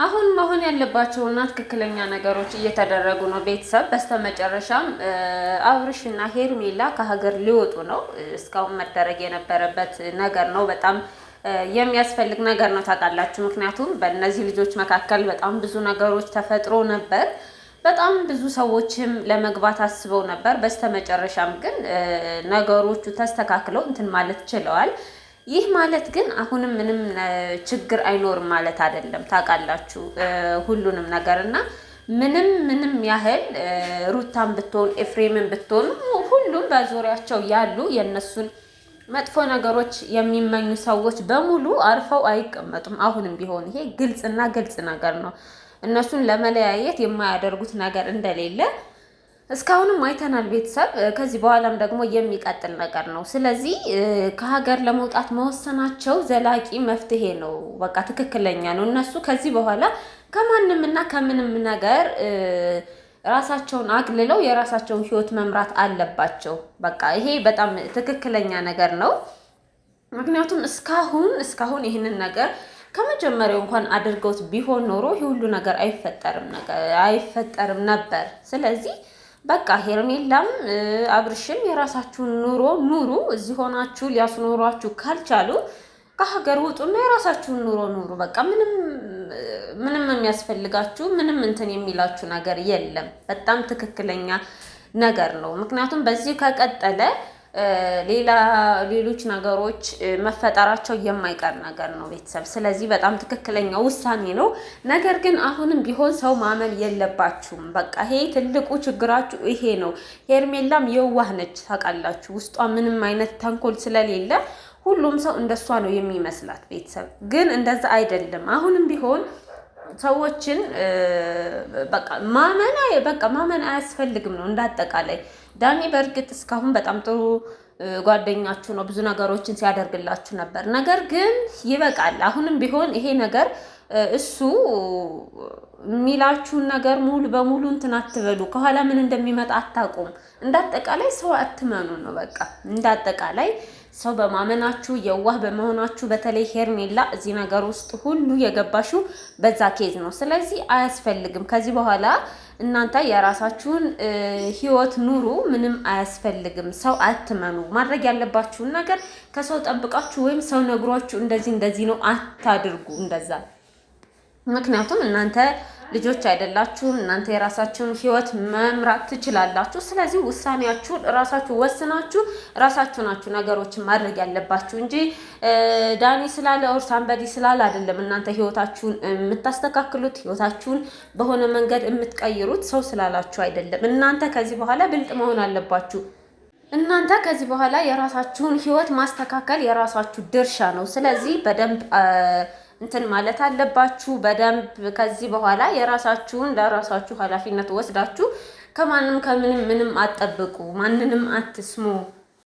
አሁን መሆን ያለባቸውና ትክክለኛ ነገሮች እየተደረጉ ነው። ቤተሰብ በስተመጨረሻም አብርሽና ሄርሜላ ከሀገር ሊወጡ ነው። እስካሁን መደረግ የነበረበት ነገር ነው። በጣም የሚያስፈልግ ነገር ነው ታውቃላችሁ። ምክንያቱም በእነዚህ ልጆች መካከል በጣም ብዙ ነገሮች ተፈጥሮ ነበር። በጣም ብዙ ሰዎችም ለመግባት አስበው ነበር። በስተመጨረሻም ግን ነገሮቹ ተስተካክለው እንትን ማለት ችለዋል። ይህ ማለት ግን አሁንም ምንም ችግር አይኖርም ማለት አይደለም። ታውቃላችሁ ሁሉንም ነገር እና ምንም ያህል ሩታን ብትሆን ኤፍሬምን ብትሆን ሁሉም በዙሪያቸው ያሉ የነሱን መጥፎ ነገሮች የሚመኙ ሰዎች በሙሉ አርፈው አይቀመጡም። አሁንም ቢሆን ይሄ ግልጽና ግልጽ ነገር ነው። እነሱን ለመለያየት የማያደርጉት ነገር እንደሌለ እስካሁንም አይተናል ቤተሰብ። ከዚህ በኋላም ደግሞ የሚቀጥል ነገር ነው። ስለዚህ ከሀገር ለመውጣት መወሰናቸው ዘላቂ መፍትሄ ነው። በቃ ትክክለኛ ነው። እነሱ ከዚህ በኋላ ከማንም እና ከምንም ነገር ራሳቸውን አግልለው የራሳቸውን ሕይወት መምራት አለባቸው። በቃ ይሄ በጣም ትክክለኛ ነገር ነው። ምክንያቱም እስካሁን ይህንን ነገር ከመጀመሪያው እንኳን አድርገውት ቢሆን ኖሮ ይህ ሁሉ ነገር አይፈጠርም ነበር። ስለዚህ በቃ ሄርሜላም አብርሽም የራሳችሁን ኑሮ ኑሩ። እዚህ ሆናችሁ ሊያስኖሯችሁ ካልቻሉ ከሀገር ውጡና የራሳችሁን ኑሮ ኑሩ። በቃ ምንም የሚያስፈልጋችሁ ምንም እንትን የሚላችሁ ነገር የለም። በጣም ትክክለኛ ነገር ነው። ምክንያቱም በዚህ ከቀጠለ ሌሎች ነገሮች መፈጠራቸው የማይቀር ነገር ነው ቤተሰብ። ስለዚህ በጣም ትክክለኛ ውሳኔ ነው። ነገር ግን አሁንም ቢሆን ሰው ማመን የለባችሁም። በቃ ይሄ ትልቁ ችግራችሁ ይሄ ነው። ሄርሜላም የዋህ ነች ታውቃላችሁ። ውስጧ ምንም አይነት ተንኮል ስለሌለ ሁሉም ሰው እንደሷ ነው የሚመስላት ቤተሰብ። ግን እንደዛ አይደለም። አሁንም ቢሆን ሰዎችን ማመን አያስፈልግም ነው እንዳጠቃላይ። ዳኒ በእርግጥ እስካሁን በጣም ጥሩ ጓደኛችሁ ነው፣ ብዙ ነገሮችን ሲያደርግላችሁ ነበር። ነገር ግን ይበቃል። አሁንም ቢሆን ይሄ ነገር እሱ የሚላችሁን ነገር ሙሉ በሙሉ እንትን አትበሉ። ከኋላ ምን እንደሚመጣ አታውቁም። እንዳጠቃላይ ሰው አትመኑ ነው በቃ። እንዳጠቃላይ ሰው በማመናችሁ የዋህ በመሆናችሁ፣ በተለይ ሄርሜላ እዚህ ነገር ውስጥ ሁሉ የገባሽው በዛ ኬዝ ነው። ስለዚህ አያስፈልግም። ከዚህ በኋላ እናንተ የራሳችሁን ህይወት ኑሩ። ምንም አያስፈልግም። ሰው አትመኑ። ማድረግ ያለባችሁን ነገር ከሰው ጠብቃችሁ ወይም ሰው ነግሯችሁ እንደዚህ ነው አታድርጉ እንደዛ። ምክንያቱም እናንተ ልጆች አይደላችሁም። እናንተ የራሳችሁን ህይወት መምራት ትችላላችሁ። ስለዚህ ውሳኔያችሁን ራሳችሁ ወስናችሁ ራሳችሁ ናችሁ ነገሮችን ማድረግ ያለባችሁ እንጂ ዳኒ ስላለ ኦር ሳምበዲ ስላለ አይደለም። እናንተ ህይወታችሁን የምታስተካክሉት ህይወታችሁን በሆነ መንገድ የምትቀይሩት ሰው ስላላችሁ አይደለም። እናንተ ከዚህ በኋላ ብልጥ መሆን አለባችሁ። እናንተ ከዚህ በኋላ የራሳችሁን ህይወት ማስተካከል የራሳችሁ ድርሻ ነው። ስለዚህ በደንብ እንትን ማለት አለባችሁ። በደንብ ከዚህ በኋላ የራሳችሁን ለራሳችሁ ኃላፊነት ወስዳችሁ ከማንም ከምንም ምንም አትጠብቁ። ማንንም አትስሙ።